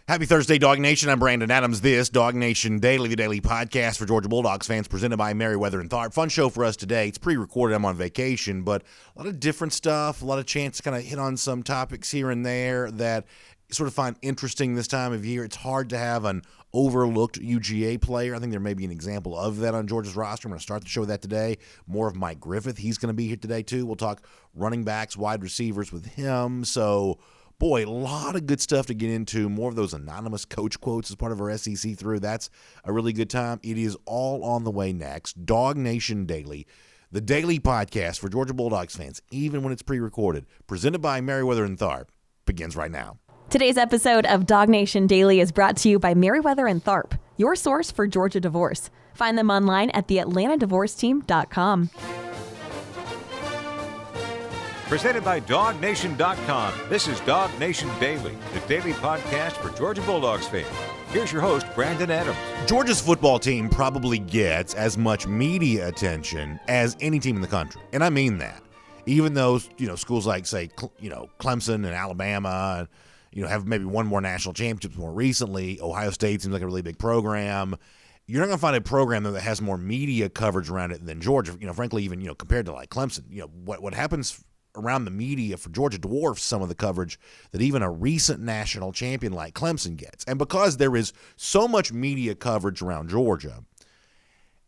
Happy Thursday, Dog Nation. I'm Brandon Adams. This, DawgNation Daily, the daily podcast for Georgia Bulldogs fans, presented by Merriweather and Tharp. Fun show for us today. It's pre-recorded. I'm on vacation, but a lot of different stuff, a lot of chance to kind of hit on some topics here and there that you sort of find interesting this time of year. It's hard to have an overlooked UGA player. I think there may be an example of that on Georgia's roster. I'm going to start the show with that today. More of Mike Griffith. He's going to be here today, too. We'll talk running backs, wide receivers with him. So, boy, a lot of good stuff to get into. More of those anonymous coach quotes as part of our SEC through. That's a really good time. It is all on the way next. DawgNation Daily, the daily podcast for Georgia Bulldogs fans, even when it's pre-recorded, presented by Merriweather and Tharp, begins right now. Today's episode of DawgNation Daily is brought to you by Merriweather and Tharp, your source for Georgia divorce. Find them online at theatlantadivorceteam.com. Presented by DawgNation.com. This is DawgNation Daily, the daily podcast for Georgia Bulldogs fans. Here's your host, Brandon Adams. Georgia's football team probably gets as much media attention as any team in the country, and I mean that. Even though, schools like, say, Clemson and Alabama, have maybe won more national championships more recently. Ohio State seems like a really big program. You're not going to find a program that has more media coverage around it than Georgia. Frankly, even compared to like Clemson, what happens around the media for Georgia dwarfs some of the coverage that even a recent national champion like Clemson gets. And because there is so much media coverage around Georgia,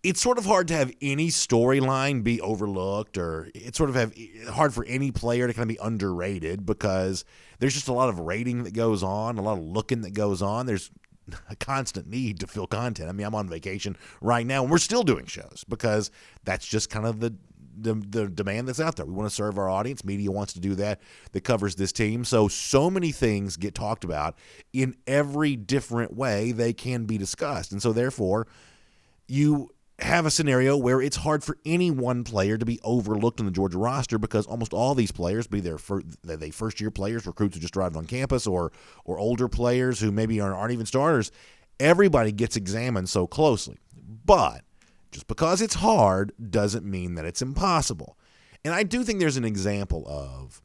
it's sort of hard to have any storyline be overlooked, or it's sort of hard for any player to kind of be underrated because there's just a lot of rating that goes on, a lot of looking that goes on. There's a constant need to fill content. I mean, I'm on vacation right now, and we're still doing shows because that's just kind of the demand that's out there. We want to serve our audience. Media wants to do that covers this team. So many things get talked about in every different way they can be discussed. And so therefore, you have a scenario where it's hard for any one player to be overlooked on the Georgia roster because almost all these players, be they first-year players, recruits who just arrived on campus, or older players who maybe aren't even starters, everybody gets examined so closely. But just because it's hard doesn't mean that it's impossible. And I do think there's an example of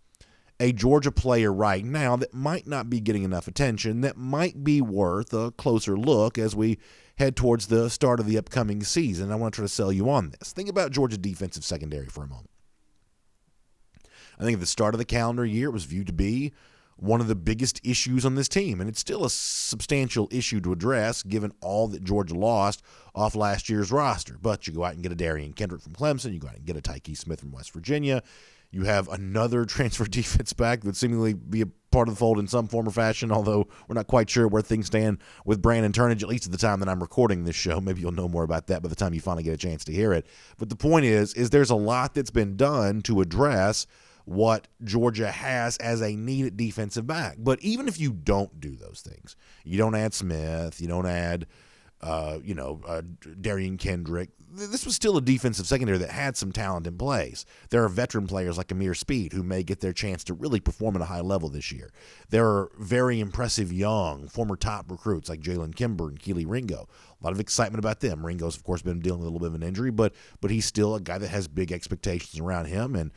a Georgia player right now that might not be getting enough attention, that might be worth a closer look as we head towards the start of the upcoming season. I want to try to sell you on this. Think about Georgia's defensive secondary for a moment. I think at the start of the calendar year, it was viewed to be one of the biggest issues on this team, and it's still a substantial issue to address given all that Georgia lost off last year's roster. But you go out and get a Darian Kendrick from Clemson, you go out and get a Tyke Smith from West Virginia, you have another transfer defense back that would seemingly be a part of the fold in some form or fashion, although we're not quite sure where things stand with Brandon Turnage, at least at the time that I'm recording this show. Maybe you'll know more about that by the time you finally get a chance to hear it. But the point is there's a lot that's been done to address what Georgia has as a need at defensive back. But even if you don't do those things, you don't add Smith, you don't add, Darian Kendrick, this was still a defensive secondary that had some talent in place. There are veteran players like Amir Speed who may get their chance to really perform at a high level this year. There are very impressive young, former top recruits like Jalen Kimber and Keely Ringo. A lot of excitement about them. Ringo's, of course, been dealing with a little bit of an injury, but he's still a guy that has big expectations around him, and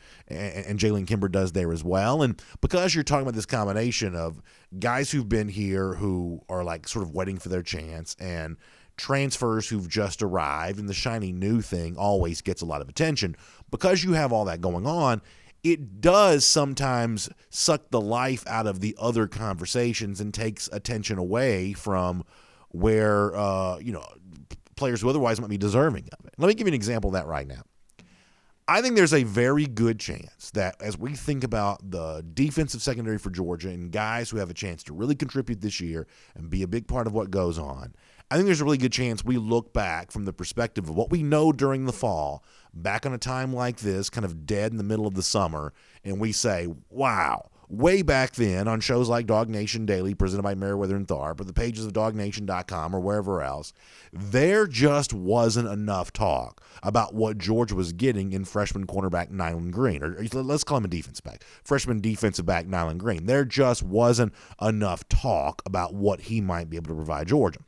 Jalen Kimber does there as well. And because you're talking about this combination of guys who've been here who are like sort of waiting for their chance and transfers who've just arrived, and the shiny new thing always gets a lot of attention. Because you have all that going on, it does sometimes suck the life out of the other conversations and takes attention away from where players who otherwise might be deserving of it. Let me give you an example of that right now. I think there's a very good chance that as we think about the defensive secondary for Georgia and guys who have a chance to really contribute this year and be a big part of what goes on, I think there's a really good chance we look back from the perspective of what we know during the fall, back on a time like this, kind of dead in the middle of the summer, and we say, wow, way back then on shows like DawgNation Daily, presented by Merriweather and Tharp, or the pages of DawgNation.com or wherever else, there just wasn't enough talk about what Georgia was getting in freshman cornerback Nylon Green, or let's call him a defensive back, freshman defensive back Nylon Green. There just wasn't enough talk about what he might be able to provide Georgia.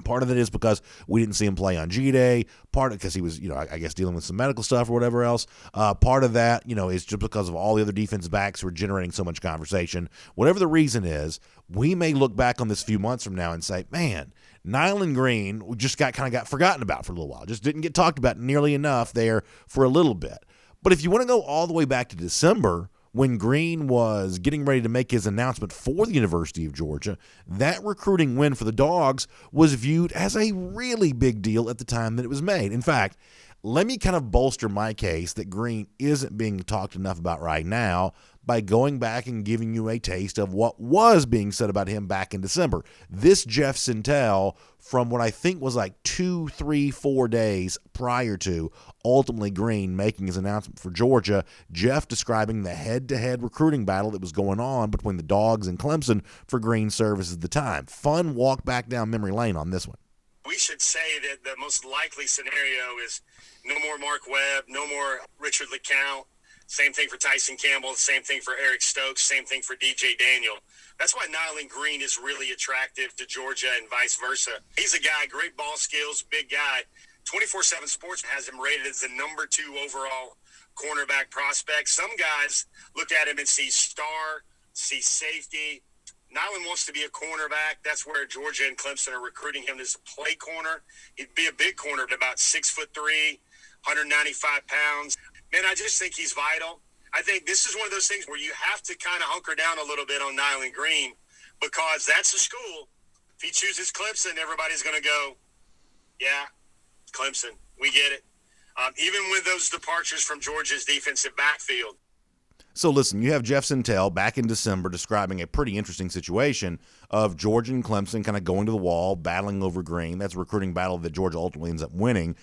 Part of it is because we didn't see him play on G-Day. Part of because he was, I guess dealing with some medical stuff or whatever else. Part of that, is just because of all the other defensive backs who are generating so much conversation. Whatever the reason is, we may look back on this a few months from now and say, man, Nylon Green just got forgotten about for a little while. Just didn't get talked about nearly enough there for a little bit. But if you want to go all the way back to December, when Green was getting ready to make his announcement for the University of Georgia, that recruiting win for the Dogs was viewed as a really big deal at the time that it was made. In fact, let me kind of bolster my case that Green isn't being talked enough about right now by going back and giving you a taste of what was being said about him back in December. This Jeff Sintel, from what I think was like 2, 3, 4 days prior to ultimately Green making his announcement for Georgia, Jeff describing the head-to-head recruiting battle that was going on between the Dogs and Clemson for Green services at the time. Fun walk back down memory lane on this one. We should say that the most likely scenario is no more Mark Webb, no more Richard LeCount. Same thing for Tyson Campbell, same thing for Eric Stokes, same thing for DJ Daniel. That's why Nylon Green is really attractive to Georgia and vice versa. He's a guy, great ball skills, big guy. 24/7 Sports has him rated as the number 2 overall cornerback prospect. Some guys look at him and see star, see safety. Nylon wants to be a cornerback. That's where Georgia and Clemson are recruiting him as a play corner. He'd be a big corner at about 6'3", 195 pounds. Man, I just think he's vital. I think this is one of those things where you have to kind of hunker down a little bit on Nylon Green because that's a school. If he chooses Clemson, everybody's going to go, yeah, Clemson, we get it. Even with those departures from Georgia's defensive backfield. So listen, you have Jeff Sintel back in December describing a pretty interesting situation of Georgia and Clemson kind of going to the wall, battling over Green. That's a recruiting battle that Georgia ultimately ends up winning.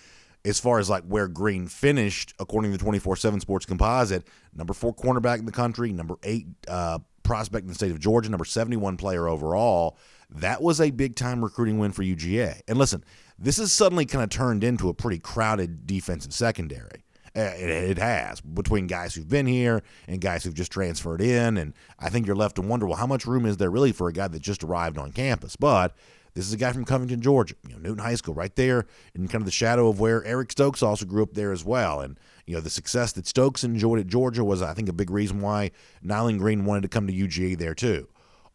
As far as like where Green finished, according to the 24/7 Sports Composite, number 4 cornerback in the country, number 8 prospect in the state of Georgia, number 71 player overall. That was a big-time recruiting win for UGA. And listen, this has suddenly kind of turned into a pretty crowded defensive secondary. It has, between guys who've been here and guys who've just transferred in. And I think you're left to wonder, well, how much room is there really for a guy that just arrived on campus? But this is a guy from Covington, Georgia, Newton High School, right there in kind of the shadow of where Eric Stokes also grew up there as well. And, the success that Stokes enjoyed at Georgia was, I think, a big reason why Nylon Green wanted to come to UGA there too.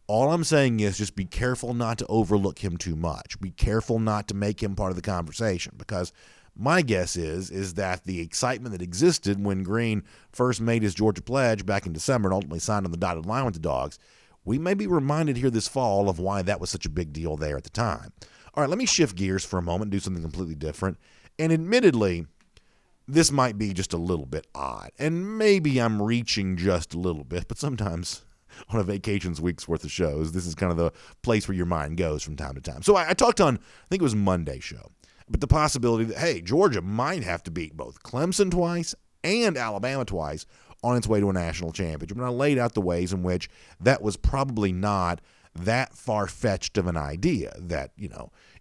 All I'm saying is just be careful not to overlook him too much. Be careful not to make him part of the conversation, because my guess is that the excitement that existed when Green first made his Georgia pledge back in December and ultimately signed on the dotted line with the Dogs, we may be reminded here this fall of why that was such a big deal there at the time. All right, let me shift gears for a moment and do something completely different. And admittedly, this might be just a little bit odd, and maybe I'm reaching just a little bit, but sometimes on a vacation's week's worth of shows, this is kind of the place where your mind goes from time to time. So I talked on, I think it was Monday's show, but the possibility that, hey, Georgia might have to beat both Clemson twice and Alabama twice on its way to a national championship. And I laid out the ways in which that was probably not that far-fetched of an idea, that,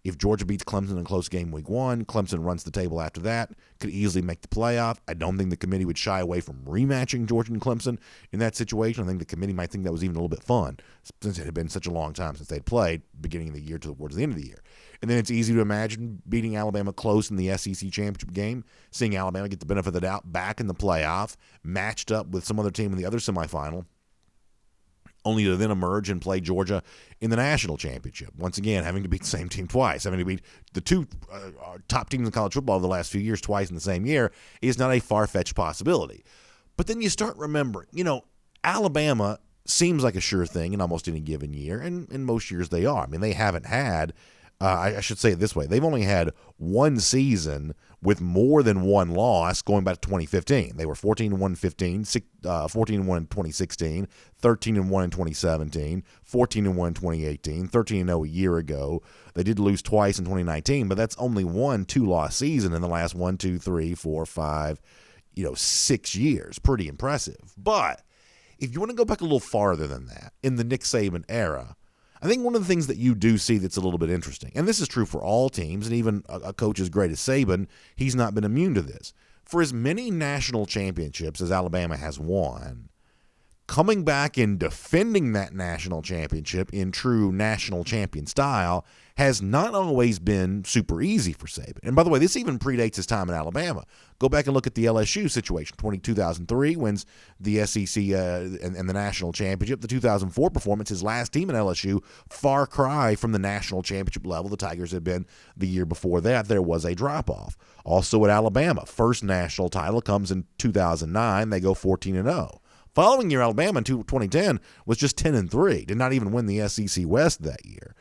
if Georgia beats Clemson in a close game week 1, Clemson runs the table after that, could easily make the playoff. I don't think the committee would shy away from rematching Georgia and Clemson in that situation. I think the committee might think that was even a little bit fun, since it had been such a long time since they'd played, beginning of the year towards the end of the year. And then it's easy to imagine beating Alabama close in the SEC championship game, seeing Alabama get the benefit of the doubt back in the playoff, matched up with some other team in the other semifinal, only to then emerge and play Georgia in the national championship. Once again, having to beat the same team twice, having to beat the two top teams in college football over the last few years twice in the same year is not a far-fetched possibility. But then you start remembering, Alabama seems like a sure thing in almost any given year, and in most years they are. I mean, they haven't had, I should say it this way, they've only had one season with more than one loss going back to 2015. They were 14-1 15, 14-1 in 2016, 13-1 in 2017, 14-1 in 2018, 13-0 a year ago. They did lose twice in 2019, but that's only one 2-loss season in the last 1, 2, 3, 4, 5, 6 years. Pretty impressive. But if you want to go back a little farther than that, in the Nick Saban era, I think one of the things that you do see that's a little bit interesting, and this is true for all teams, and even a coach as great as Saban, he's not been immune to this. For as many national championships as Alabama has won, coming back and defending that national championship in true national champion style has not always been super easy for Saban. And by the way, this even predates his time in Alabama. Go back and look at the LSU situation. 2003 wins the SEC and the national championship. The 2004 performance, his last team in LSU, far cry from the national championship level the Tigers had been the year before that. There was a drop-off. Also at Alabama, first national title comes in 2009. They go 14-0. Following year, Alabama in 2010 was just 10-3. Did not even win the SEC West that year.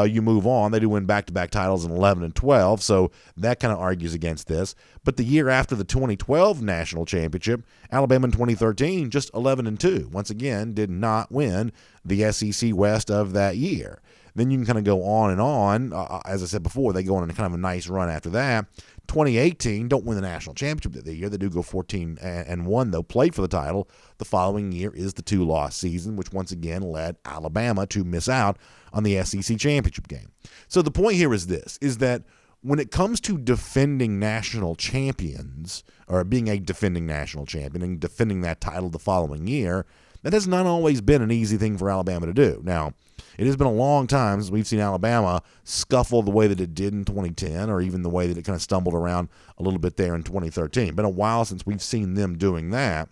You move on. They do win back-to-back titles in 11 and 12, so that kind of argues against this. But the year after the 2012 national championship, Alabama in 2013 just 11 and 2. Once again, did not win the SEC West of that year. Then you can kind of go on and on. As I said before, they go on kind of a nice run after that. 2018, don't win the national championship that year. They do go 14-1, though, played for the title. The following year is the 2-loss season, which once again led Alabama to miss out on the SEC championship game. So the point here is this, is that when it comes to defending national champions, or being a defending national champion and defending that title the following year, that has not always been an easy thing for Alabama to do. Now, it has been a long time since we've seen Alabama scuffle the way that it did in 2010, or even the way that it kind of stumbled around a little bit there in 2013. Been a while since we've seen them doing that.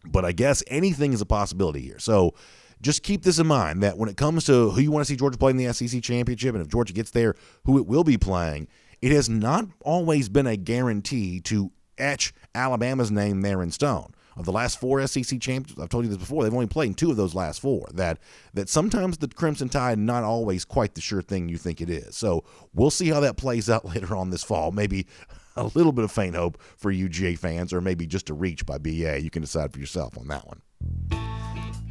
But I guess anything is a possibility here. So just keep this in mind, that when it comes to who you want to see Georgia play in the SEC championship, and if Georgia gets there, who it will be playing, it has not always been a guarantee to etch Alabama's name there in stone. Of the last 4 SEC champions, I've told you this before, they've only played in 2 of those last 4. That sometimes the Crimson Tide not always quite the sure thing you think it is. So we'll see how that plays out later on this fall. Maybe a little bit of faint hope for UGA fans, or maybe just a reach by BA. You can decide for yourself on that one.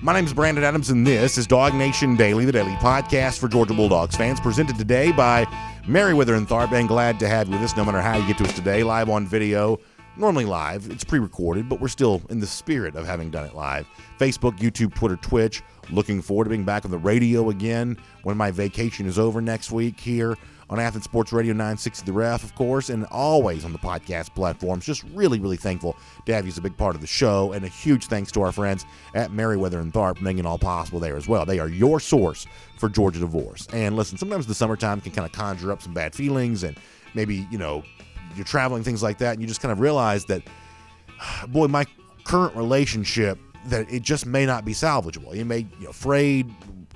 My name is Brandon Adams, and this is DawgNation Daily, the daily podcast for Georgia Bulldogs fans, presented today by Merriweather and Tharp. And glad to have you with us no matter how you get to us today, live on video. Normally live. It's pre-recorded, but we're still in the spirit of having done it live. Facebook, YouTube, Twitter, Twitch. Looking forward to being back on the radio again when my vacation is over next week here on Athens Sports Radio 960 The Ref, of course, and always on the podcast platforms. Just really, really thankful to have you as a big part of the show, and a huge thanks to our friends at Merriweather and Tharp making it all possible there as well. They are your source for Georgia divorce. And listen, sometimes the summertime can kind of conjure up some bad feelings, and maybe, you're traveling, things like that, and you just kind of realize that, boy, my current relationship, that it just may not be salvageable. You may, frayed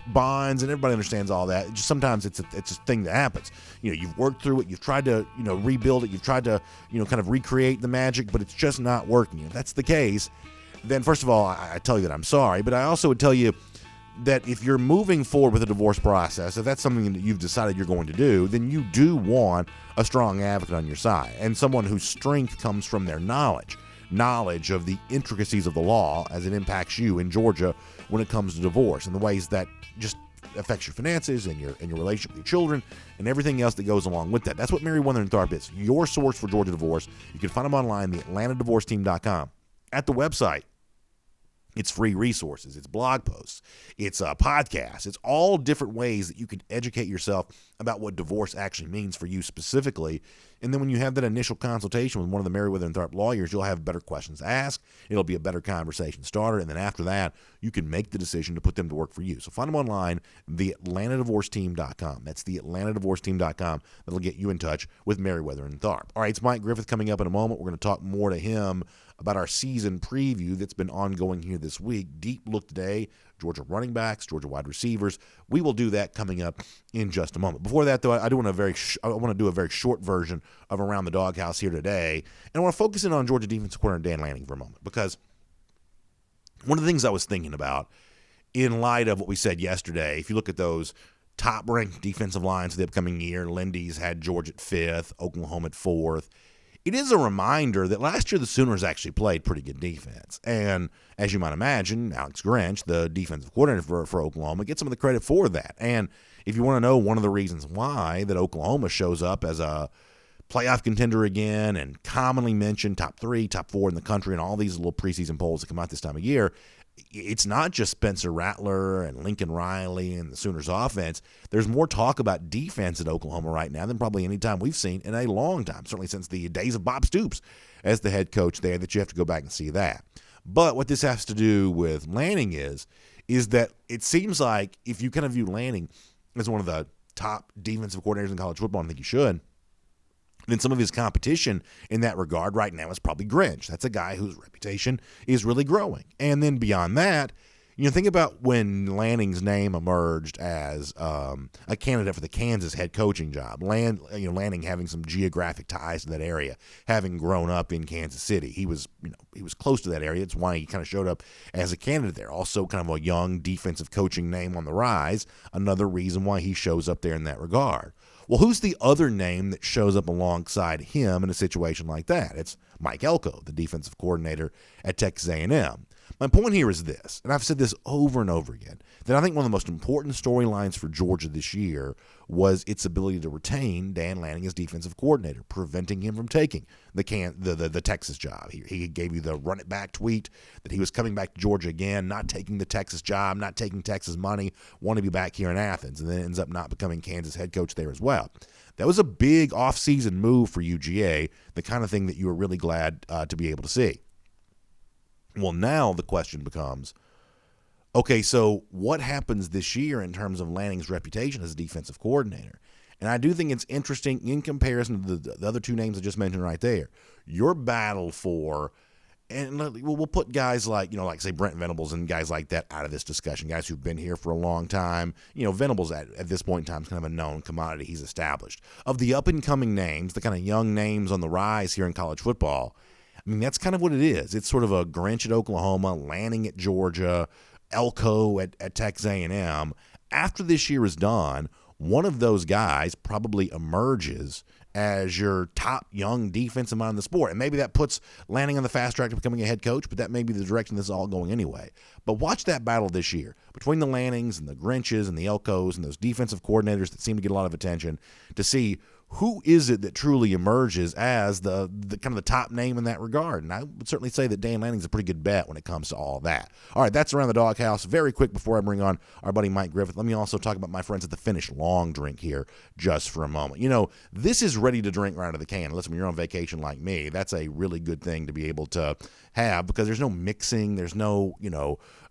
bonds, and everybody understands all that. Just sometimes it's a thing that happens. You've worked through it, you've tried to, rebuild it, you've tried to, kind of recreate the magic, but it's just not working. If that's the case, then first of all, I tell you that I'm sorry, but I also would tell you that if you're moving forward with a divorce process, if that's something that you've decided you're going to do, then you do want a strong advocate on your side, and someone whose strength comes from their knowledge of the intricacies of the law as it impacts you in Georgia when it comes to divorce, and the ways that just affects your finances and your relationship with your children and everything else that goes along with that. That's what Merriweather and Tharp is, your source for Georgia divorce. You can find them online, theatlantadivorceteam.com. At the website, it's free resources, it's blog posts, it's podcasts, it's all different ways that you can educate yourself about what divorce actually means for you specifically. And then when you have that initial consultation with one of the Merriweather and Tharp lawyers, you'll have better questions to ask. It'll be a better conversation starter. And then after that, you can make the decision to put them to work for you. So find them online, theatlantadivorceteam.com. That's theatlantadivorceteam.com. That'll get you in touch with Merriweather and Tharp. All right, it's Mike Griffith coming up in a moment. We're going to talk more to him about our season preview that's been ongoing here this week. Deep look today, Georgia running backs, Georgia wide receivers. We will do that coming up in just a moment. Before that, though, I want to do a very short version of Around the Doghouse here today, and I want to focus in on Georgia defensive coordinator Dan Lanning for a moment, because one of the things I was thinking about in light of what we said yesterday, if you look at those top-ranked defensive lines for the upcoming year, Lindy's had Georgia at 5th, Oklahoma at 4th. It is a reminder that last year the Sooners actually played pretty good defense. And as you might imagine, Alex Grinch, the defensive coordinator for Oklahoma, gets some of the credit for that. And if you want to know one of the reasons why that Oklahoma shows up as a playoff contender again and commonly mentioned top 3, top 4 in the country and all these little preseason polls that come out this time of year, it's not just Spencer Rattler and Lincoln Riley and the Sooners offense. There's more talk about defense at Oklahoma right now than probably any time we've seen in a long time, certainly since the days of Bob Stoops as the head coach there, that you have to go back and see that. But what this has to do with Lanning is that it seems like if you kind of view Lanning as one of the top defensive coordinators in college football, I think you should, then some of his competition in that regard right now is probably Grinch. That's a guy whose reputation is really growing. And then beyond that, think about when Lanning's name emerged as a candidate for the Kansas head coaching job. Lanning having some geographic ties to that area, having grown up in Kansas City, he was close to that area. It's why he kind of showed up as a candidate there. Also, kind of a young defensive coaching name on the rise. Another reason why he shows up there in that regard. Well, who's the other name that shows up alongside him in a situation like that? It's Mike Elko, the defensive coordinator at Texas A&M. My point here is this, and I've said this over and over again, that I think one of the most important storylines for Georgia this year was its ability to retain Dan Lanning as defensive coordinator, preventing him from taking the Texas job. He gave you the run it back tweet that he was coming back to Georgia again, not taking the Texas job, not taking Texas money, want to be back here in Athens, and then ends up not becoming Kansas head coach there as well. That was a big offseason move for UGA, the kind of thing that you were really glad to be able to see. Well, now the question becomes, okay, so what happens this year in terms of Lanning's reputation as a defensive coordinator? And I do think it's interesting in comparison to the other two names I just mentioned right there. Your battle for, and we'll put guys like say Brent Venables and guys like that out of this discussion, guys who've been here for a long time. Venables at this point in time is kind of a known commodity. He's established. Of the up-and-coming names, the kind of young names on the rise here in college football, I mean, that's kind of what it is. It's sort of a Grinch at Oklahoma, Lanning at Georgia, Elko at Texas A&M. After this year is done, one of those guys probably emerges as your top young defensive mind in the sport. And maybe that puts Lanning on the fast track to becoming a head coach, but that may be the direction this is all going anyway. But watch that battle this year between the Lannings and the Grinches and the Elkos and those defensive coordinators that seem to get a lot of attention to see who is it that truly emerges as the kind of the top name in that regard. And I would certainly say that Dan Lanning's a pretty good bet when it comes to all that. All right, that's Around the Doghouse. Very quick before I bring on our buddy Mike Griffith, let me also talk about my friends at the Finish Long Drink here just for a moment. This is ready to drink right out of the can. Listen, when you're on vacation like me, that's a really good thing to be able to have because there's no mixing, there's no,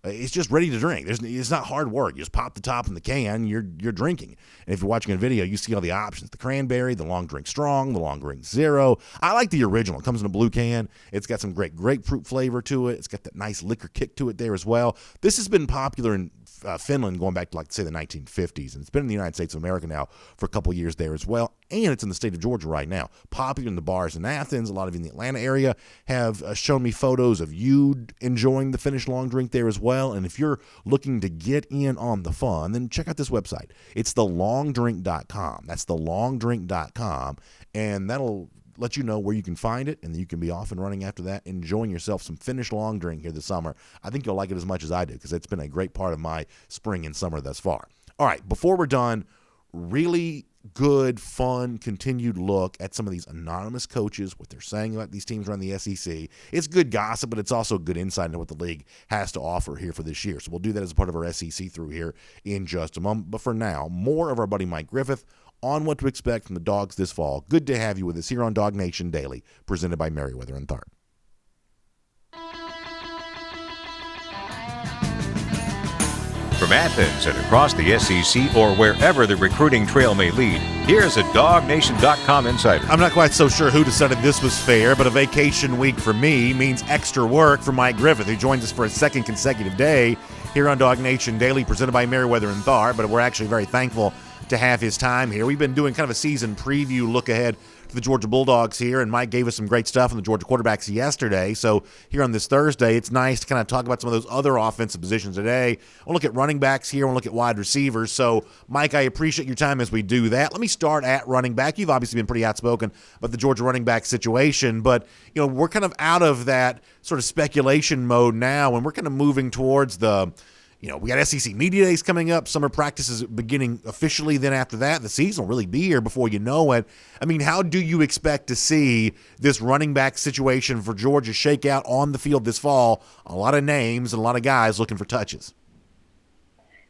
it's just ready to drink. It's not hard work. You just pop the top in the can, you're drinking. And if you're watching a video, you see all the options. The cranberry, the long drink strong, the long drink zero. I like the original. It comes in a blue can. It's got some great grapefruit flavor to it. It's got that nice liquor kick to it there as well. This has been popular in Finland going back to, say, the 1950s. And it's been in the United States of America now for a couple years there as well. And it's in the state of Georgia right now. Popular in the bars in Athens. A lot of you in the Atlanta area have shown me photos of you enjoying the Finish Long Drink there as well. And if you're looking to get in on the fun, then check out this website. It's thelongdrink.com. That's thelongdrink.com. And that'll let you know where you can find it, and you can be off and running after that, enjoying yourself some Finish Long Drink here this summer. I think you'll like it as much as I do because it's been a great part of my spring and summer thus far. All right, before we're done, really good, fun, continued look at some of these anonymous coaches, what they're saying about these teams around the SEC. It's good gossip, but it's also good insight into what the league has to offer here for this year. So we'll do that as a part of our SEC through here in just a moment. But for now, more of our buddy Mike Griffith on what to expect from the Dogs this fall. Good to have you with us here on DawgNation Daily, presented by Merriweather and Tharp. From Athens and across the SEC or wherever the recruiting trail may lead, here's a DawgNation.com insider. I'm not quite so sure who decided this was fair, but a vacation week for me means extra work for Mike Griffith, who joins us for a second consecutive day here on DawgNation Daily, presented by Merriweather and Tharp. But we're actually very thankful to have his time here. We've been doing kind of a season preview look ahead to the Georgia Bulldogs here, and Mike gave us some great stuff on the Georgia quarterbacks yesterday. So here on this Thursday, it's nice to kind of talk about some of those other offensive positions today. I'll look at running backs here. I'll look at wide receivers. So, Mike, I appreciate your time as we do that. Let me start at running back. You've obviously been pretty outspoken about the Georgia running back situation, but we're kind of out of that sort of speculation mode now, and we're kind of moving towards the we got SEC Media Days coming up. Summer practices beginning officially. Then after that, the season will really be here before you know it. I mean, how do you expect to see this running back situation for Georgia shake out on the field this fall? A lot of names and a lot of guys looking for touches.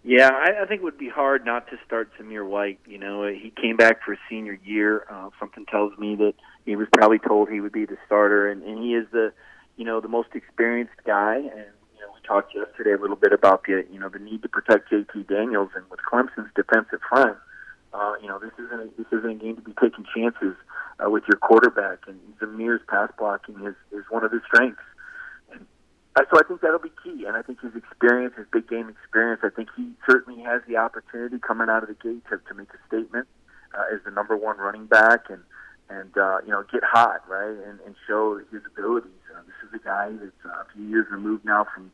Yeah, I think it would be hard not to start Zamir White. He came back for his senior year. Something tells me that he was probably told he would be the starter, and he is the the most experienced guy. And we talked yesterday a little bit about the need to protect JT Daniels, and with Clemson's defensive front, this isn't a game to be taking chances with your quarterback. And Zamir's pass blocking is one of his strengths. And so I think that'll be key. And I think his experience, his big game experience, I think he certainly has the opportunity coming out of the gate to make a statement as the number one running back and get hot, right, and show his abilities. This is a guy that's a few years removed now from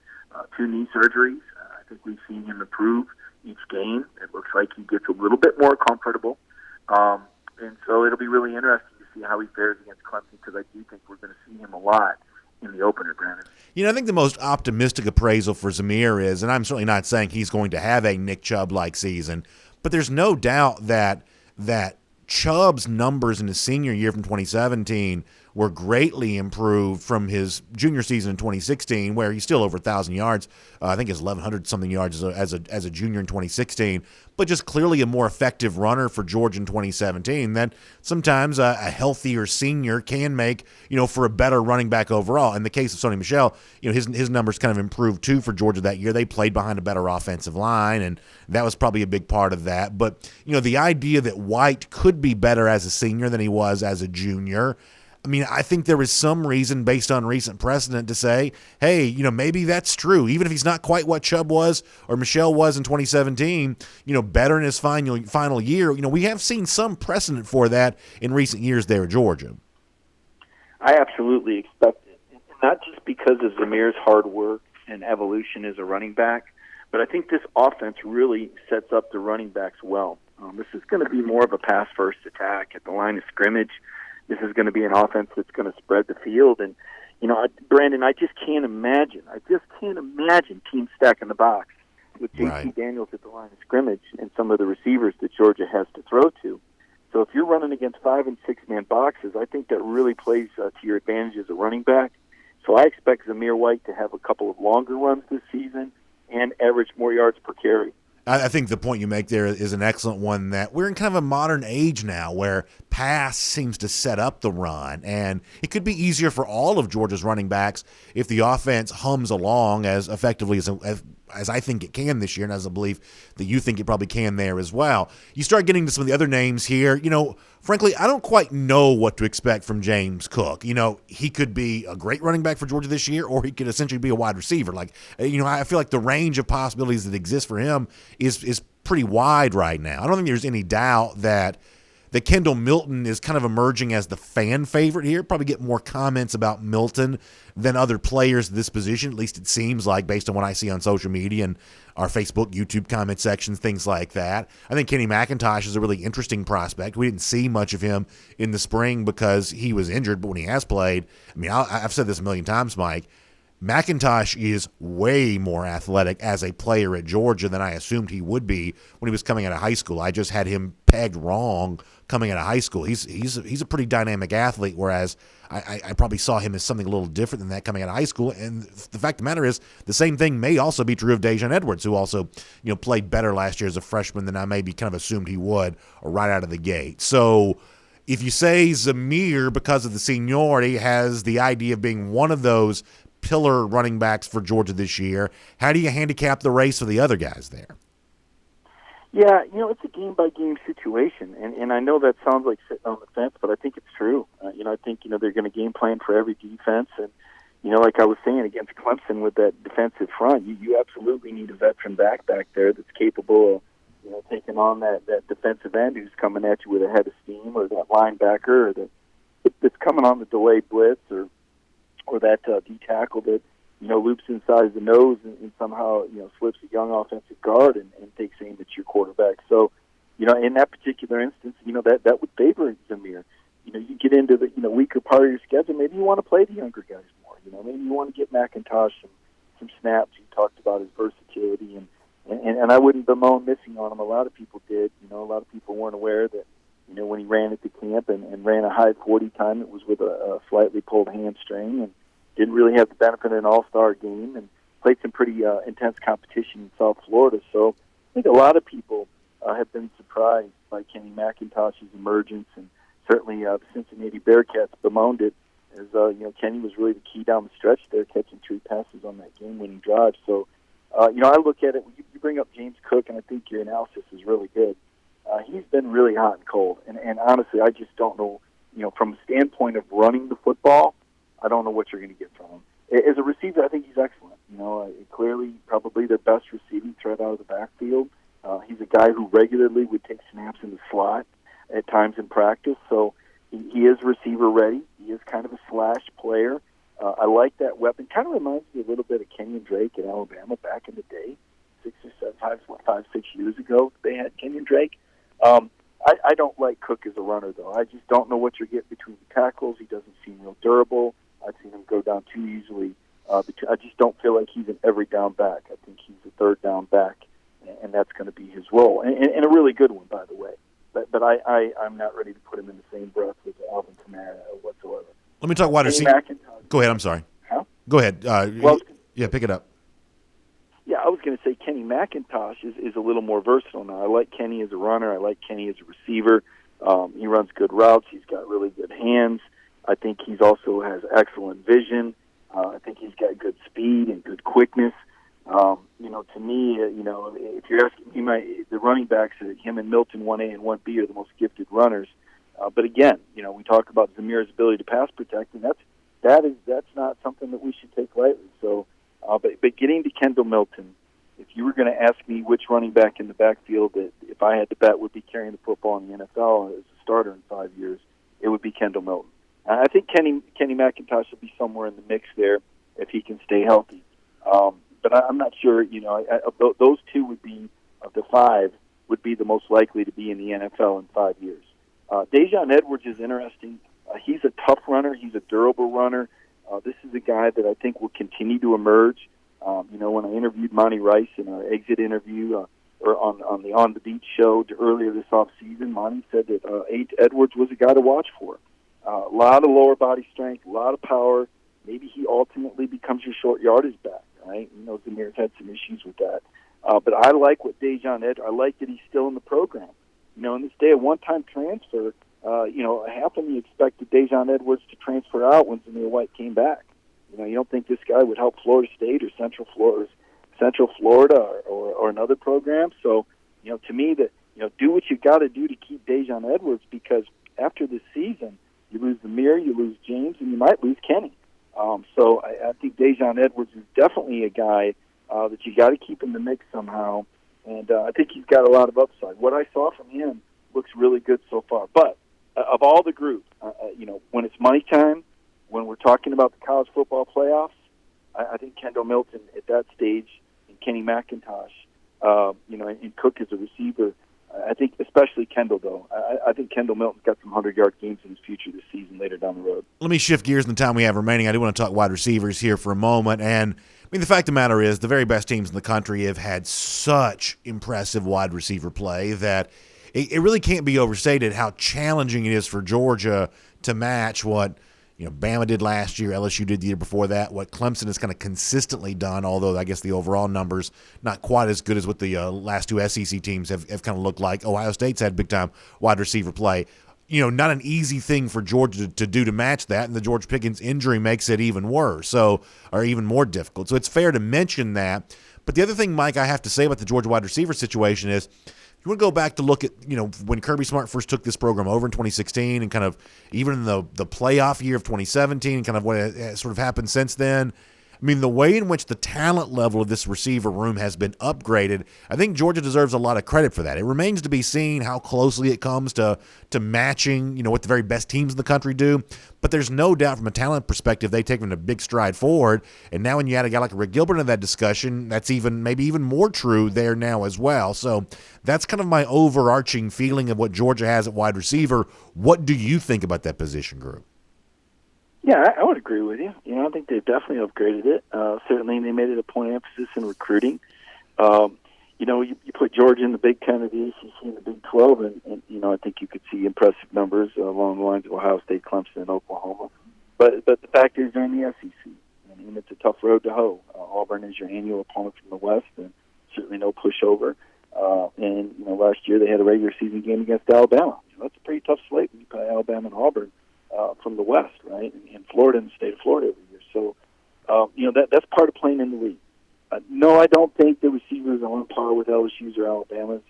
2 knee surgeries. I think we've seen him improve each game. It looks like he gets a little bit more comfortable. And so it'll be really interesting to see how he fares against Clemson, because I do think we're going to see him a lot in the opener, Brandon. I think the most optimistic appraisal for Zamir is, and I'm certainly not saying he's going to have a Nick Chubb-like season, but there's no doubt that Chubb's numbers in his senior year from 2017 were greatly improved from his junior season in 2016, where he's still over 1,000 yards. I think it's 1,100-something yards as a junior in 2016, but just clearly a more effective runner for Georgia in 2017. That sometimes a healthier senior can make, for a better running back overall. In the case of Sony Michel, his numbers kind of improved too for Georgia that year. They played behind a better offensive line, and that was probably a big part of that. But, the idea that White could be better as a senior than he was as a junior, I think there is some reason based on recent precedent to say, hey, maybe that's true. Even if he's not quite what Chubb was or Michelle was in 2017, better in his final year. We have seen some precedent for that in recent years there at Georgia. I absolutely expect it. Not just because of Zamir's hard work and evolution as a running back, but I think this offense really sets up the running backs well. This is going to be more of a pass-first attack at the line of scrimmage. This is going to be an offense that's going to spread the field. And, Brandon, I just can't imagine teams stacking the box with J.T. Daniels at the line of scrimmage and some of the receivers that Georgia has to throw to. So if you're running against 5- and 6-man boxes, I think that really plays to your advantage as a running back. So I expect Zamir White to have a couple of longer runs this season and average more yards per carry. I think the point you make there is an excellent one, that we're in kind of a modern age now where pass seems to set up the run, and it could be easier for all of Georgia's running backs if the offense hums along as effectively as I think it can this year, and as I believe that you think it probably can there as well. You start getting to some of the other names here. Frankly, I don't quite know what to expect from James Cook. He could be a great running back for Georgia this year, or he could essentially be a wide receiver. I feel like the range of possibilities that exist for him is pretty wide right now. I don't think there's any doubt that Kendall Milton is kind of emerging as the fan favorite here. Probably get more comments about Milton than other players at this position. At least it seems like, based on what I see on social media and our Facebook, YouTube comment sections, things like that. I think Kenny McIntosh is a really interesting prospect. We didn't see much of him in the spring because he was injured, but when he has played, I've said this a million times, Mike, McIntosh is way more athletic as a player at Georgia than I assumed he would be when he was coming out of high school. I just had him pegged wrong coming out of high school. He's a pretty dynamic athlete, whereas I probably saw him as something a little different than that coming out of high school. And the fact of the matter is, the same thing may also be true of Dejon Edwards, who also played better last year as a freshman than I maybe kind of assumed he would right out of the gate. So if you say Zamir, because of the seniority, has the idea of being one of those pillar running backs for Georgia this year, how do you handicap the race for the other guys there? Yeah, it's a game-by-game situation, and I know that sounds like sitting on the fence, but I think it's true. I think, they're going to game plan for every defense, and, like I was saying, against Clemson with that defensive front, you absolutely need a veteran back there that's capable of, taking on that defensive end who's coming at you with a head of steam, or that linebacker, or that's coming on the delayed blitz, or that D-tackle that, loops inside the nose and somehow, slips a young offensive guard and takes aim at your quarterback. So, in that particular instance, that would favor Zamir. You get into the, weaker part of your schedule, maybe you want to play the younger guys more. Maybe you want to get McIntosh some snaps. You talked about his versatility, and I wouldn't bemoan missing on him. A lot of people did. A lot of people weren't aware that, when he ran at the camp and ran a high 40 time, it was with a slightly pulled hamstring, and didn't really have the benefit of an all-star game, and played some pretty intense competition in South Florida. So I think a lot of people have been surprised by Kenny McIntosh's emergence, and certainly the Cincinnati Bearcats bemoaned it as Kenny was really the key down the stretch there, catching 3 passes on that game-winning drive. So, I look at it. You bring up James Cook, and I think your analysis is really good. He's been really hot and cold, and honestly, I just don't know. From a standpoint of running the football, I don't know what you're going to get from him. As a receiver, I think he's excellent. Clearly, probably their best receiving threat out of the backfield. He's a guy who regularly would take snaps in the slot at times in practice, so he is receiver ready. He is kind of a slash player. I like that weapon. Kind of reminds me a little bit of Kenyon Drake in Alabama back in the day, 6 years ago. They had Kenyon Drake. I don't like Cook as a runner, though. I just don't know what you get between the tackles. He doesn't seem real durable. I've seen him go down too easily. I just don't feel like he's an every down back. I think he's a third down back, and that's going to be his role, and a really good one, by the way. But I'm not ready to put him in the same breath with Alvin Kamara whatsoever. Let me talk wide receiver. Go ahead. I'm sorry. Huh? Go ahead. Pick it up. Yeah, I was going to say Kenny McIntosh is a little more versatile now. I like Kenny as a runner. I like Kenny as a receiver. He runs good routes. He's got really good hands. I think he's also has excellent vision. I think he's got good speed and good quickness. To me, if you're asking me, the running backs, him and Milton 1A and 1B are the most gifted runners. But again, we talk about Zamir's ability to pass protect, and that's not something that we should take lightly. So, but getting to Kendall Milton, if you were going to ask me which running back in the backfield that, if I had to bet, would be carrying the football in the NFL as a starter in 5 years, it would be Kendall Milton. I think Kenny McIntosh will be somewhere in the mix there if he can stay healthy. But I'm not sure. Those two would be, of the 5, would be the most likely to be in the NFL in 5 years. Dajon Edwards is interesting. He's a tough runner. He's a durable runner. This is a guy that I think will continue to emerge. When I interviewed Monty Rice in our exit interview or on the On the Beach show earlier this offseason, Monty said that Edwards was a guy to watch for. A lot of lower body strength, a lot of power. Maybe he ultimately becomes your short yardage back, right? Zamir's had some issues with that. But I like what Dajon Edwards, I like that he's still in the program. In this day of one-time transfer, half of me expected Dajon Edwards to transfer out when Zamir White came back. You don't think this guy would help Florida State or Central Florida or another program. So, to me, do what you got to do to keep Dajon Edwards, because after this season, you lose Zamir, you lose James, and you might lose Kenny. So I think Dajon Edwards is definitely a guy that you got to keep in the mix somehow, and I think he's got a lot of upside. What I saw from him looks really good so far. But of all the groups, when it's money time, when we're talking about the college football playoffs, I think Kendall Milton at that stage and Kenny McIntosh, and Cook as a receiver. I think especially Kendall, though. I think Kendall Milton's got some 100-yard games in his future this season later down the road. Let me shift gears in the time we have remaining. I do want to talk wide receivers here for a moment. And, the fact of the matter is the very best teams in the country have had such impressive wide receiver play that it really can't be overstated how challenging it is for Georgia to match what Bama did last year, LSU did the year before that, what Clemson has kind of consistently done, although I guess the overall numbers not quite as good as what the last 2 SEC teams have kind of looked like. Ohio State's had big-time wide receiver play. Not an easy thing for Georgia to do to match that, and the George Pickens injury makes it even worse, or even more difficult. So it's fair to mention that. But the other thing, Mike, I have to say about the Georgia wide receiver situation is, you want to go back to look at, when Kirby Smart first took this program over in 2016 and kind of even in the playoff year of 2017 and kind of what has sort of happened since then. The way in which the talent level of this receiver room has been upgraded, I think Georgia deserves a lot of credit for that. It remains to be seen how closely it comes to matching, what the very best teams in the country do. But there's no doubt from a talent perspective, they've taken a big stride forward. And now when you add a guy like Rick Gilbert into that discussion, that's maybe even more true there now as well. So that's kind of my overarching feeling of what Georgia has at wide receiver. What do you think about that position group? Yeah, I would agree with you. I think they've definitely upgraded it. Certainly, they made it a point of emphasis in recruiting. You put Georgia in the Big Ten of the ACC and the Big 12, and I think you could see impressive numbers along the lines of Ohio State, Clemson, and Oklahoma. But the fact is, they're in the SEC. It's a tough road to hoe. Auburn is your annual opponent from the West, and certainly no pushover. Last year they had a regular season game against Alabama. That's a pretty tough slate when you play Alabama and Auburn. from the West, right? In Florida, in the state of Florida every year. So, that's part of playing in the league. No, I don't think the receivers are on par with LSU's or Alabama's,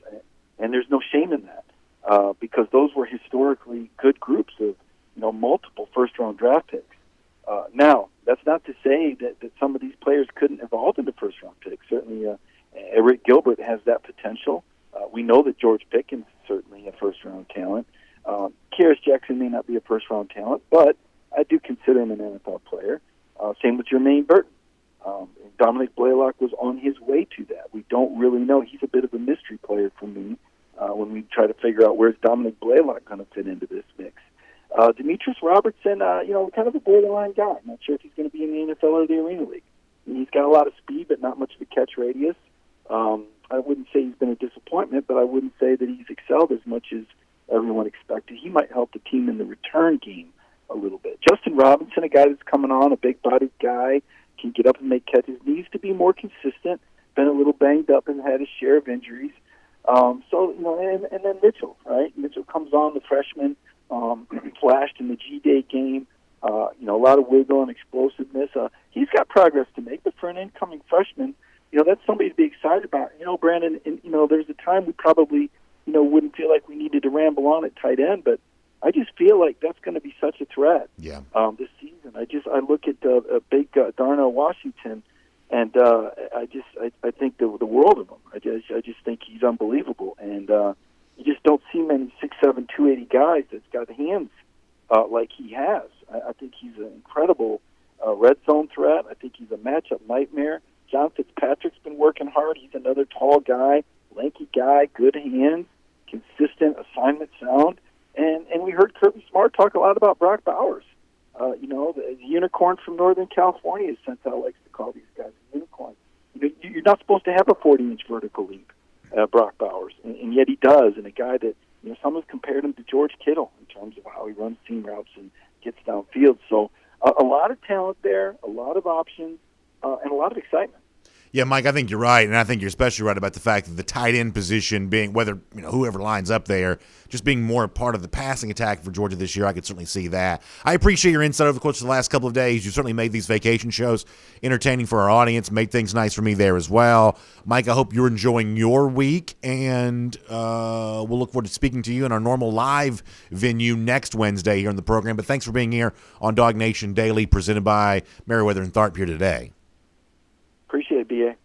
and there's no shame in that because those were historically good groups of multiple first-round draft picks. Now, that's not to say that some of these players couldn't evolve into first-round picks. Certainly, Eric Gilbert has that potential. We know that George Pickens is certainly a first-round talent. Kearis Jackson may not be a first-round talent, but I do consider him an NFL player. Same with Jermaine Burton. Dominic Blaylock was on his way to that. We don't really know. He's a bit of a mystery player for me when we try to figure out where's Dominic Blaylock going to fit into this mix. Demetrius Robertson, kind of a borderline guy. I'm not sure if he's going to be in the NFL or the Arena League. He's got a lot of speed, but not much of a catch radius. I wouldn't say he's been a disappointment, but I wouldn't say that he's excelled as much as everyone expected. He might help the team in the return game a little bit. Justin Robinson, a guy that's coming on, a big-bodied guy, can get up and make catches, needs to be more consistent, been a little banged up and had his share of injuries. And then Mitchell, right? Mitchell comes on, the freshman, flashed in the G-Day game, a lot of wiggle and explosiveness. He's got progress to make, but for an incoming freshman, that's somebody to be excited about. Brandon, there's a time we probably, wouldn't feel like we needed to ramble on at tight end, but I just feel like that's going to be such a threat this season. I look at big Darnell Washington, and I think the world of him. I just think he's unbelievable, and you just don't see many 6'7", 280 guys that's got hands like he has. I think he's an incredible red zone threat. I think he's a matchup nightmare. John Fitzpatrick's been working hard. He's another tall guy, lanky guy, good hands, consistent, assignment sound. And we heard Kirby Smart talk a lot about Brock Bowers. The unicorn from Northern California, as Sentel likes to call these guys unicorns. You're not supposed to have a 40-inch vertical leap, Brock Bowers, and yet he does. And a guy that, someone's compared him to George Kittle in terms of how he runs seam routes and gets downfield. So a lot of talent there, a lot of options, and a lot of excitement. Yeah, Mike, I think you're right, and I think you're especially right about the fact that the tight end position being, whether whoever lines up there, just being more a part of the passing attack for Georgia this year. I could certainly see that. I appreciate your insight over the course of the last couple of days. You certainly made these vacation shows entertaining for our audience, made things nice for me there as well. Mike, I hope you're enjoying your week, and we'll look forward to speaking to you in our normal live venue next Wednesday here on the program. But thanks for being here on DawgNation Daily, presented by Merriweather and Tharp here today. Appreciate it, B.A.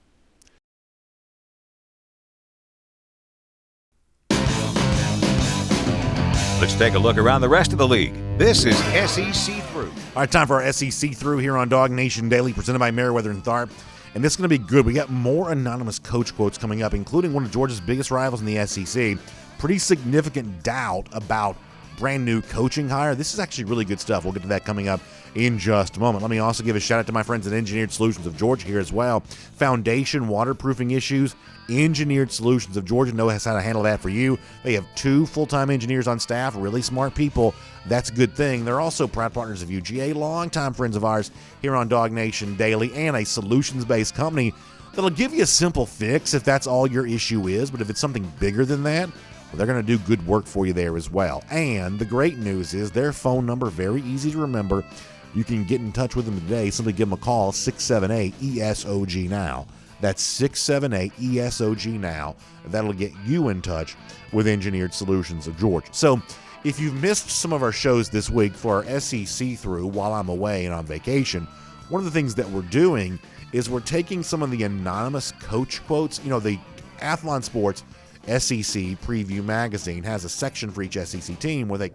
Let's take a look around the rest of the league. This is SEC Through. All right, time for our SEC Through here on DawgNation Daily, presented by Merriweather and Tharp. And this is going to be good. We got more anonymous coach quotes coming up, including one of Georgia's biggest rivals in the SEC. Pretty significant doubt about brand new coaching hire. This is actually really good stuff. We'll get to that coming up in just a moment. Let me also give a shout out to my friends at Engineered Solutions of Georgia here as well. Foundation waterproofing issues, Engineered Solutions of Georgia knows how to handle that for you. They have 2 full-time engineers on staff, really smart people. That's a good thing. They're also proud partners of UGA, longtime friends of ours here on DawgNation Daily, and a solutions-based company that'll give you a simple fix if that's all your issue is. But if it's something bigger than that, well, they're going to do good work for you there as well. And the great news is their phone number, very easy to remember. You can get in touch with them today. Simply give them a call, 678-ESOG-NOW. That's 678-ESOG-NOW. That'll get you in touch with Engineered Solutions of Georgia. So if you've missed some of our shows this week for our SEC Through while I'm away and on vacation, one of the things that we're doing is we're taking some of the anonymous coach quotes. The Athlon Sports SEC Preview Magazine has a section for each SEC team where they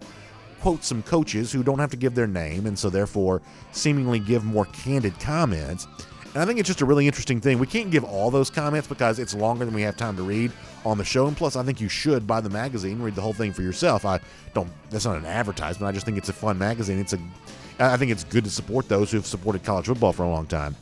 quote some coaches who don't have to give their name and so therefore seemingly give more candid comments. And I think it's just a really interesting thing. We can't give all those comments because it's longer than we have time to read on the show. And plus, I think you should buy the magazine, read the whole thing for yourself. That's not an advertisement. I just think it's a fun magazine. I think it's good to support those who have supported college football for a long time.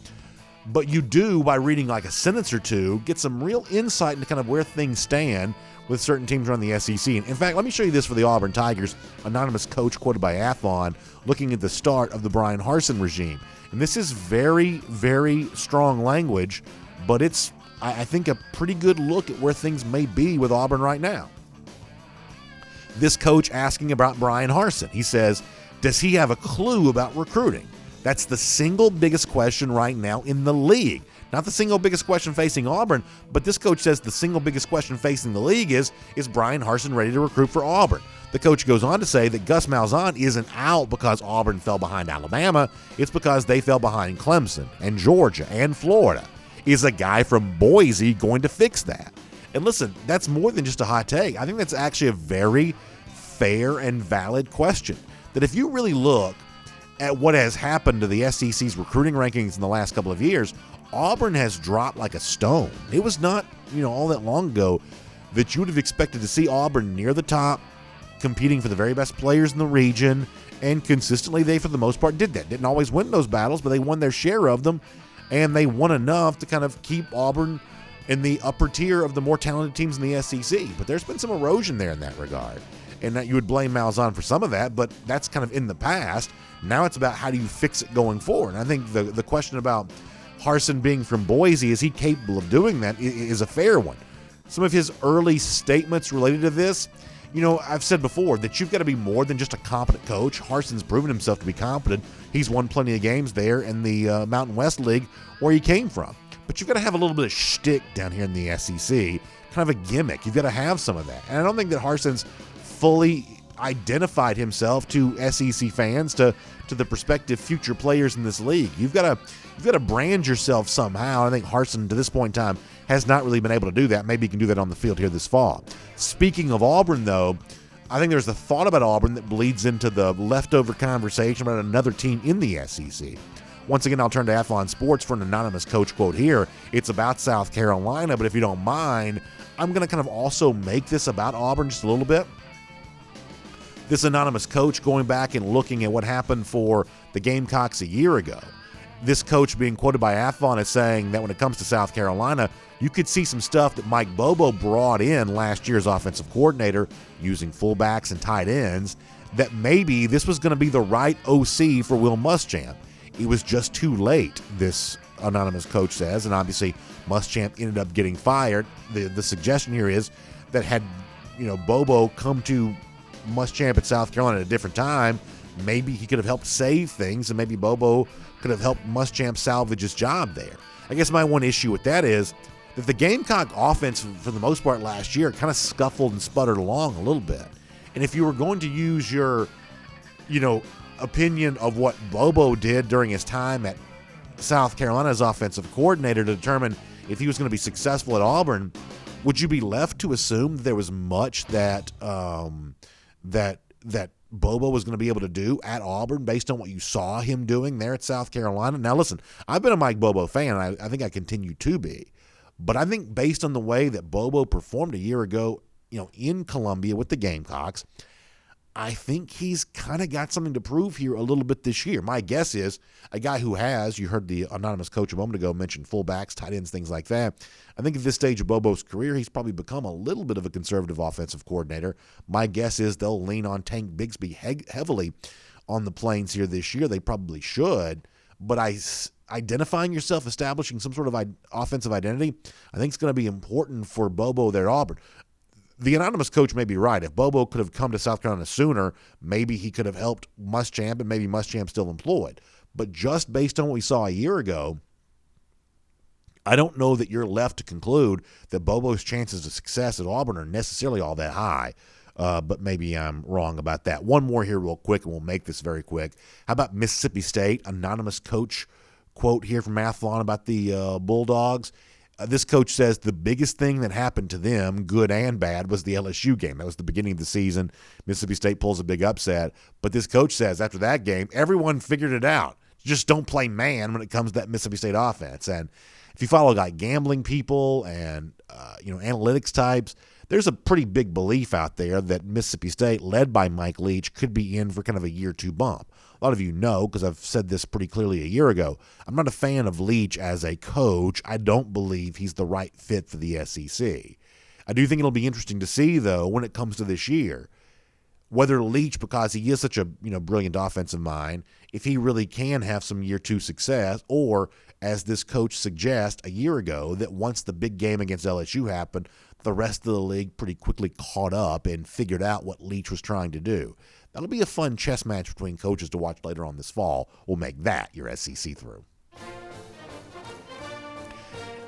But you do, by reading like a sentence or two, get some real insight into kind of where things stand with certain teams around the SEC. And in fact, let me show you this for the Auburn Tigers. Anonymous coach quoted by Athlon looking at the start of the Brian Harsin regime. And this is very, very strong language, but it's, I think, a pretty good look at where things may be with Auburn right now. This coach asking about Brian Harsin. He says, Does he have a clue about recruiting? That's the single biggest question right now in the league. Not the single biggest question facing Auburn, but this coach says the single biggest question facing the league is Bryan Harsin ready to recruit for Auburn? The coach goes on to say that Gus Malzahn isn't out because Auburn fell behind Alabama. It's because they fell behind Clemson and Georgia and Florida. Is a guy from Boise going to fix that? And listen, that's more than just a hot take. I think that's actually a very fair and valid question. That if you really look at what has happened to the SEC's recruiting rankings in the last couple of years, Auburn has dropped like a stone. It was not, all that long ago that you would have expected to see Auburn near the top, competing for the very best players in the region, and consistently they, for the most part, did that. Didn't always win those battles, but they won their share of them, and they won enough to kind of keep Auburn in the upper tier of the more talented teams in the SEC. But there's been some erosion there in that regard, and that you would blame Malzahn for some of that, but that's kind of in the past. Now it's about how do you fix it going forward. And I think the question about Harsin being from Boise, is he capable of doing that, is a fair one. Some of his early statements related to this, I've said before that you've got to be more than just a competent coach. Harsin's proven himself to be competent. He's won plenty of games there in the Mountain West League where he came from. But you've got to have a little bit of shtick down here in the SEC, kind of a gimmick. You've got to have some of that. And I don't think that Harsin's fully identified himself to SEC fans, to the prospective future players in this league. You've got to brand yourself somehow. I think Harsin, to this point in time, has not really been able to do that. Maybe he can do that on the field here this fall. Speaking of Auburn, though, I think there's a thought about Auburn that bleeds into the leftover conversation about another team in the SEC. Once again, I'll turn to Athlon Sports for an anonymous coach quote here. It's about South Carolina, but if you don't mind, I'm going to kind of also make this about Auburn just a little bit. This anonymous coach going back and looking at what happened for the Gamecocks a year ago. This coach being quoted by Athlon is saying that when it comes to South Carolina, you could see some stuff that Mike Bobo brought in last year's offensive coordinator using fullbacks and tight ends, that maybe this was going to be the right OC for Will Muschamp. It was just too late, this anonymous coach says, and obviously Muschamp ended up getting fired. The suggestion here is that had Bobo come to Muschamp at South Carolina at a different time, maybe he could have helped save things, and maybe Bobo could have helped Muschamp salvage his job there. I guess my one issue with that is that the Gamecock offense, for the most part last year, kind of scuffled and sputtered along a little bit. And if you were going to use your, opinion of what Bobo did during his time at South Carolina as offensive coordinator to determine if he was going to be successful at Auburn, would you be left to assume that there was much that that Bobo was going to be able to do at Auburn based on what you saw him doing there at South Carolina? Now, listen, I've been a Mike Bobo fan, and I think I continue to be. But I think based on the way that Bobo performed a year ago, in Columbia with the Gamecocks, I think he's kind of got something to prove here a little bit this year. My guess is a guy who has, you heard the anonymous coach a moment ago mention fullbacks, tight ends, things like that. I think at this stage of Bobo's career, he's probably become a little bit of a conservative offensive coordinator. My guess is they'll lean on Tank Bigsby heavily on the Plains here this year. They probably should. But identifying yourself, establishing some sort of offensive identity, I think it's going to be important for Bobo there at Auburn. The anonymous coach may be right. If Bobo could have come to South Carolina sooner, maybe he could have helped Muschamp, and maybe Muschamp's still employed. But just based on what we saw a year ago, I don't know that you're left to conclude that Bobo's chances of success at Auburn are necessarily all that high. But maybe I'm wrong about that. One more here real quick, and we'll make this very quick. How about Mississippi State? Anonymous coach quote here from Athlon about the Bulldogs. This coach says the biggest thing that happened to them, good and bad, was the LSU game. That was the beginning of the season. Mississippi State pulls a big upset. But this coach says after that game, everyone figured it out. Just don't play man when it comes to that Mississippi State offense. And if you follow like gambling people and analytics types, there's a pretty big belief out there that Mississippi State, led by Mike Leach, could be in for kind of a year two bump. A lot of you know, because I've said this pretty clearly a year ago, I'm not a fan of Leach as a coach. I don't believe he's the right fit for the SEC. I do think it'll be interesting to see, though, when it comes to this year, whether Leach, because he is such a brilliant offensive mind, if he really can have some year two success, or as this coach suggests a year ago, that once the big game against LSU happened, the rest of the league pretty quickly caught up and figured out what Leach was trying to do. That'll be a fun chess match between coaches to watch later on this fall. We'll make that your SEC through.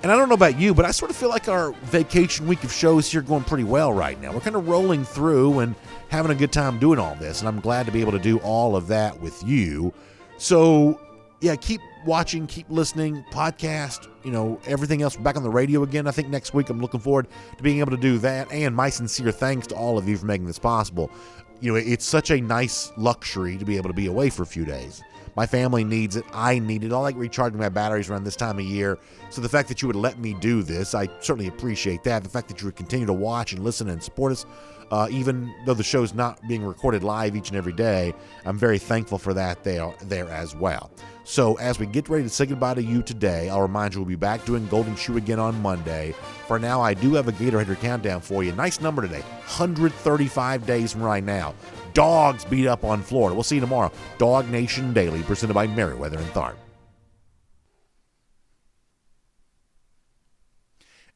And I don't know about you, but I sort of feel like our vacation week of shows here going pretty well right now. We're kind of rolling through and having a good time doing all this, and I'm glad to be able to do all of that with you. So, yeah, keep watching, keep listening, podcast, everything else. We're back on the radio again. I think next week I'm looking forward to being able to do that, and my sincere thanks to all of you for making this possible. It's such a nice luxury to be able to be away for a few days. My family needs it. I need it. I like recharging my batteries around this time of year. So the fact that you would let me do this, I certainly appreciate that. The fact that you would continue to watch and listen and support us, even though the show's not being recorded live each and every day, I'm very thankful for that there as well. So as we get ready to say goodbye to you today, I'll remind you we'll be back doing Golden Shoe again on Monday. For now, I do have a Gatorade countdown for you. Nice number today, 135 days from right now. Dogs beat up on Florida. We'll see you tomorrow. DawgNation Daily, presented by Merriweather and Tharp.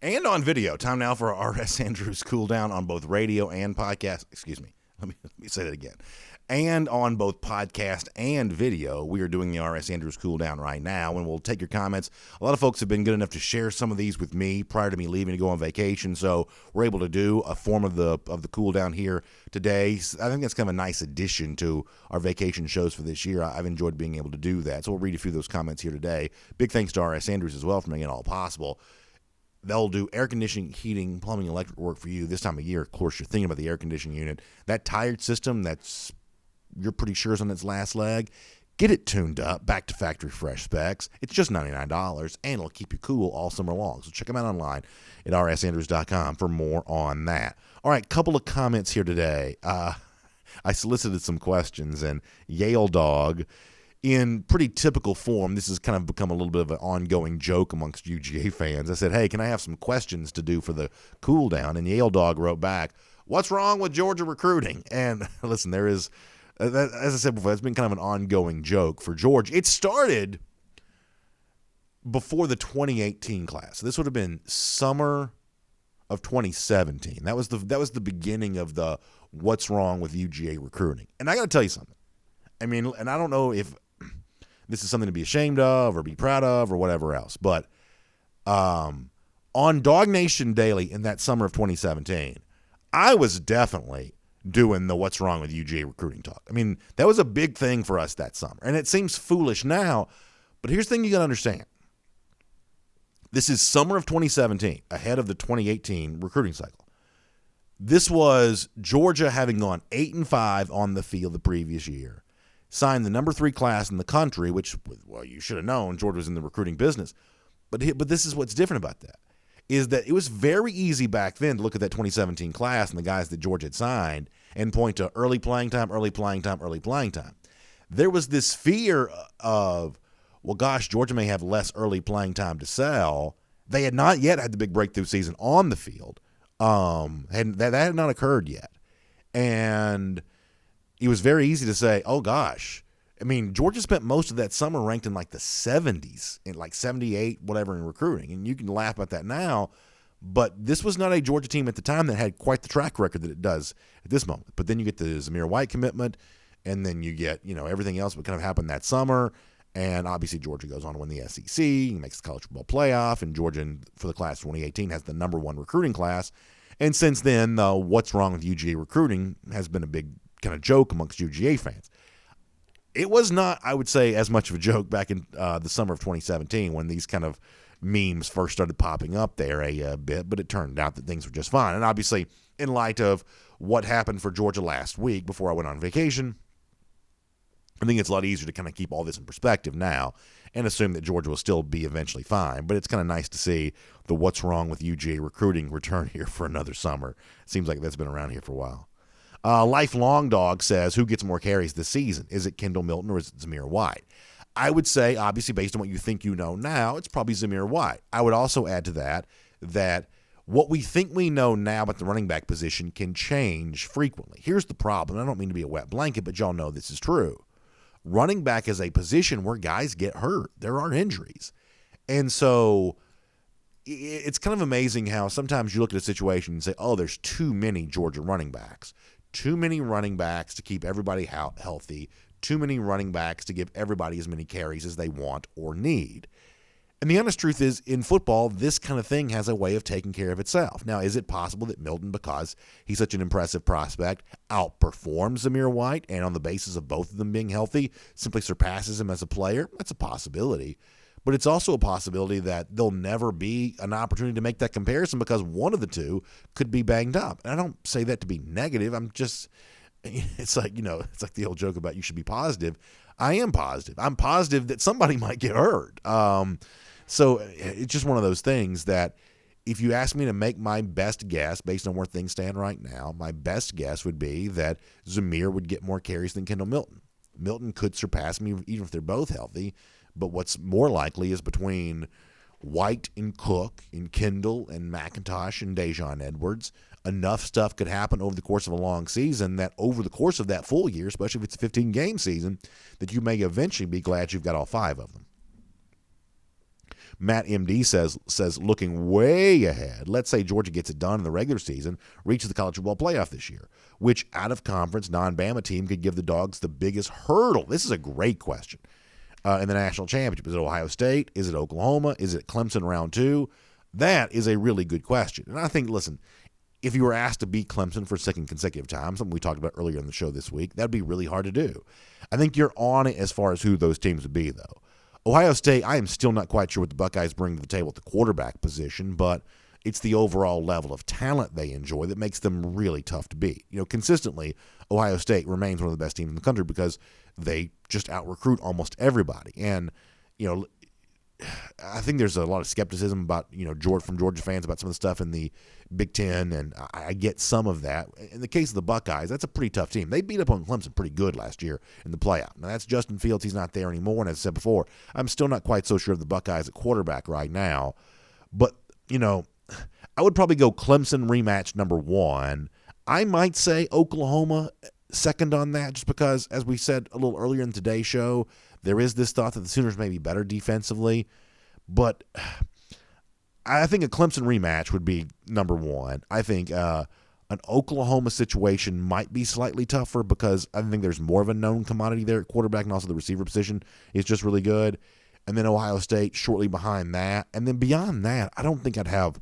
And on video, time now for R.S. Andrews Cooldown on both radio and podcast. Excuse me. Let me say that again. And on both podcast and video, we are doing the R.S. Andrews Cooldown right now, and we'll take your comments. A lot of folks have been good enough to share some of these with me prior to me leaving to go on vacation, so we're able to do a form of the Cooldown here today. I think that's kind of a nice addition to our vacation shows for this year. I've enjoyed being able to do that, so we'll read a few of those comments here today. Big thanks to R.S. Andrews as well for making it all possible. They'll do air conditioning, heating, plumbing, electric work for you this time of year. Of course, you're thinking about the air conditioning unit. That tired system you're pretty sure is on its last leg. Get it tuned up, back to factory fresh specs. It's just $99, and it'll keep you cool all summer long. So check them out online at rsandrews.com for more on that. All right, couple of comments here today. I solicited some questions, and Yale Dog, in pretty typical form, this has kind of become a little bit of an ongoing joke amongst UGA fans. I said, hey, can I have some questions to do for the cool down? And Yale Dog wrote back, what's wrong with Georgia recruiting? And listen, there is, as I said before, it's been kind of an ongoing joke for Georgia. It started before the 2018 class. So this would have been summer of 2017. That was the beginning of the what's wrong with UGA recruiting. And I got to tell you something. I mean, and I don't know if this is something to be ashamed of or be proud of or whatever else, but on DawgNation Daily in that summer of 2017, I was definitely doing the what's wrong with UGA recruiting talk. I mean, that was a big thing for us that summer, and it seems foolish now, but here's the thing you got to understand. This is summer of 2017, ahead of the 2018 recruiting cycle. This was Georgia having gone 8-5 on the field the previous year, signed the number 3 class in the country, which, well, you should have known Georgia was in the recruiting business. But this is what's different about that, is that it was very easy back then to look at that 2017 class and the guys that Georgia had signed and point to early playing time. There was this fear of, well, gosh, Georgia may have less early playing time to sell. They had not yet had the big breakthrough season on the field. That had not occurred yet. And it was very easy to say, oh, gosh. I mean, Georgia spent most of that summer ranked in like the 70s, in like 78, whatever, in recruiting. And you can laugh about that now, but this was not a Georgia team at the time that had quite the track record that it does at this moment. But then you get the Zamir White commitment, and then you get, everything else that kind of happened that summer. And obviously Georgia goes on to win the SEC, makes the college football playoff, and Georgia, for the class of 2018, has the number 1 recruiting class. And since then, what's wrong with UGA recruiting has been a big kind of joke amongst UGA fans. It was not, I would say, as much of a joke back in the summer of 2017 when these kind of memes first started popping up there a bit, but it turned out that things were just fine. And obviously, in light of what happened for Georgia last week before I went on vacation, I think it's a lot easier to kind of keep all this in perspective now and assume that Georgia will still be eventually fine. But it's kind of nice to see the what's wrong with UGA recruiting return here for another summer. Seems like that's been around here for a while. Lifelong Dog says, who gets more carries this season? Is it Kendall Milton or is it Zamir White? I would say, obviously, based on what you think you know now, it's probably Zamir White. I would also add to that what we think we know now about the running back position can change frequently. Here's the problem. I don't mean to be a wet blanket, but y'all know this is true. Running back is a position where guys get hurt. There are injuries. And so it's kind of amazing how sometimes you look at a situation and say, oh, there's too many Georgia running backs. Too many running backs to keep everybody healthy. Too many running backs to give everybody as many carries as they want or need. And the honest truth is, in football, this kind of thing has a way of taking care of itself. Now, is it possible that Milton, because he's such an impressive prospect, outperforms Zamir White and on the basis of both of them being healthy, simply surpasses him as a player? That's a possibility. But it's also a possibility that there'll never be an opportunity to make that comparison because one of the two could be banged up. And I don't say that to be negative. It's like the old joke about you should be positive. I am positive. I'm positive that somebody might get hurt. So it's just one of those things that if you ask me to make my best guess based on where things stand right now, my best guess would be that Zamir would get more carries than Kendall Milton. Milton could surpass me even if they're both healthy. But what's more likely is between White and Cook and Kendall and McIntosh and Dejon Edwards, enough stuff could happen over the course of a long season that over the course of that full year, especially if it's a 15-game season, that you may eventually be glad you've got all 5 of them. Matt MD says looking way ahead, let's say Georgia gets it done in the regular season, reaches the college football playoff this year. Which out-of-conference non-Bama team could give the Dogs the biggest hurdle? This is a great question. In the national championship. Is it Ohio State? Is it Oklahoma? Is it Clemson round 2? That is a really good question. And I think, listen, if you were asked to beat Clemson for a second consecutive time, something we talked about earlier in the show this week, that'd be really hard to do. I think you're on it as far as who those teams would be, though. Ohio State, I am still not quite sure what the Buckeyes bring to the table at the quarterback position, but it's the overall level of talent they enjoy that makes them really tough to beat. Consistently, Ohio State remains one of the best teams in the country because they just out-recruit almost everybody. And, I think there's a lot of skepticism about, from Georgia fans about some of the stuff in the Big Ten, and I get some of that. In the case of the Buckeyes, that's a pretty tough team. They beat up on Clemson pretty good last year in the playoff. Now, that's Justin Fields. He's not there anymore, and as I said before, I'm still not quite so sure of the Buckeyes at quarterback right now. But, I would probably go Clemson rematch number 1. I might say Oklahoma second on that just because, as we said a little earlier in today's show, there is this thought that the Sooners may be better defensively. But I think a Clemson rematch would be number 1. I think an Oklahoma situation might be slightly tougher because I think there's more of a known commodity there at quarterback, and also the receiver position is just really good. And then Ohio State shortly behind that. And then beyond that, I don't think I'd have,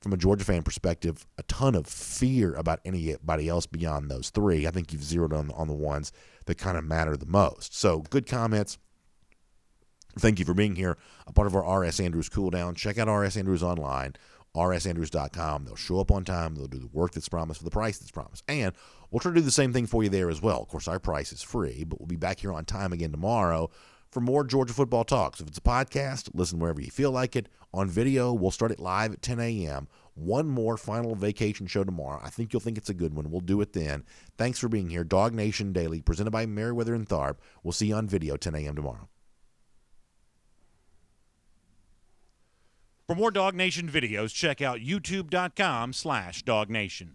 from a Georgia fan perspective, a ton of fear about anybody else beyond those 3. I think you've zeroed on the ones that kind of matter the most. So good comments. Thank you for being here, a part of our R.S. Andrews Cooldown. Check out R.S. Andrews online, rsandrews.com. They'll show up on time. They'll do the work that's promised for the price that's promised. And we'll try to do the same thing for you there as well. Of course, our price is free, but we'll be back here on time again tomorrow for more Georgia football talk. So if it's a podcast, listen wherever you feel like it. On video, we'll start it live at 10 a.m. One more final vacation show tomorrow. I think you'll think it's a good one. We'll do it then. Thanks for being here. DawgNation Daily, presented by Merriweather and Tharp. We'll see you on video 10 a.m. tomorrow. For more DawgNation videos, check out youtube.com/DawgNation.